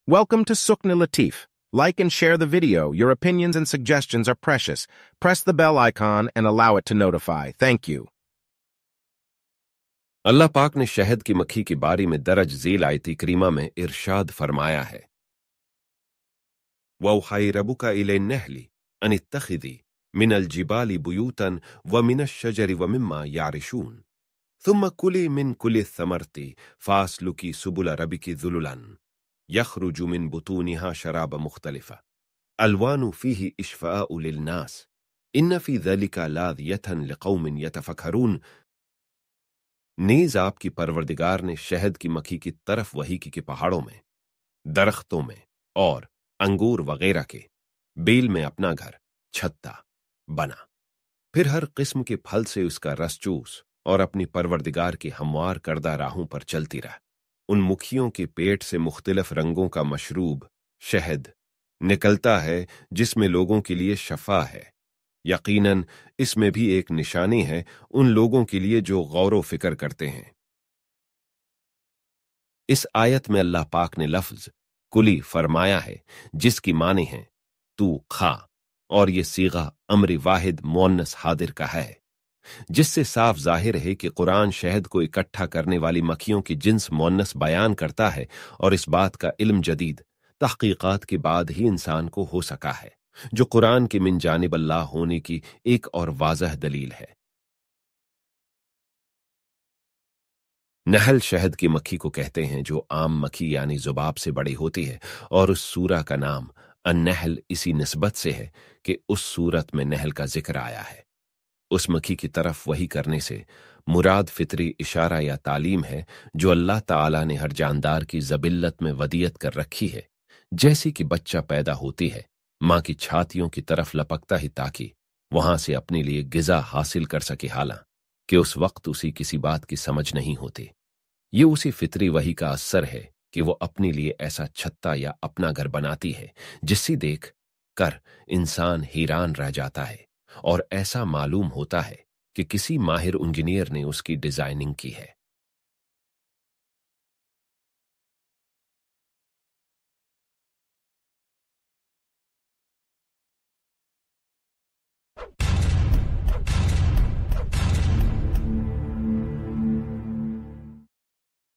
Welcome to Sukna Latif. Like and share the video. Your opinions and suggestions are precious. Press the bell icon and allow it to notify. Thank you. अल्लाह पाक ने शहद की मक्खी की बारी में दरज झील आयती करीमा में इरशाद फरमाया है, वौहाई रबुका इले नहली अनित्तखिदी मिनल जिबाली बुयूतन व मिनश शजरी व मिम्मा यारिशून थुम्मा कुली मिन कुली समरती फासलुकी सुबुला रबिकी ज़ुलुलन यखरुजु मिन बुतूनिहा शराब मुख्तलिफा अलवानु फीही इश्फाउ लिलनास इन्न फी ज़लिका लाज़ियतन लिक़ौमिन यतफ़क्करून। नीज आपकी परवरदिगार ने शहद की मक्खी की तरफ वही की पहाड़ों में, दरख्तों में और अंगूर वगैरह के बेल में अपना घर छत्ता बना, फिर हर किस्म के फल से उसका रस चूस और अपनी परवरदिगार की हमवार करदा राहों पर चलती रह। उन मुखियों के पेट से मुख्तलिफ रंगों का मशरूब शहद निकलता है जिसमें लोगों के लिए शफा है। यकीनन इसमें भी एक निशानी है उन लोगों के लिए जो गौर फिक्र करते हैं। इस आयत में अल्लाह पाक ने लफ्ज कुली फरमाया है जिसकी माने हैं तू खा, और ये सीगा अम्र वाहिद मुअन्नस हादिर का है, जिससे साफ जाहिर है कि कुरान शहद को इकट्ठा करने वाली मक्खियों की जिन्स मुअन्नस बयान करता है, और इस बात का इल्म जदीद तहकीकात के बाद ही इंसान को हो सका है, जो कुरान के मिन जानिब अल्लाह होने की एक और वाज़ह दलील है। नहल शहद की मक्खी को कहते हैं जो आम मक्खी यानी जुबाब से बड़ी होती है, और उस सूरा का नाम अन्नहल इसी निस्बत से है कि उस सूरत में नहल का जिक्र आया है। उस मक्खी की तरफ वही करने से मुराद फितरी इशारा या तालीम है जो अल्लाह ताला ने हर जानदार की ज़बिल्लत में वदियत कर रखी है। जैसी कि बच्चा पैदा होती है माँ की छातियों की तरफ लपकता ही ताकि वहां से अपने लिए गिजा हासिल कर सके, हालांकि उस वक्त उसी किसी बात की समझ नहीं होती। ये उसी फितरी वही का असर है कि वो अपने लिए ऐसा छत्ता या अपना घर बनाती है जिससे देख कर इंसान हैरान रह जाता है, और ऐसा मालूम होता है कि किसी माहिर इंजीनियर ने उसकी डिजाइनिंग की है।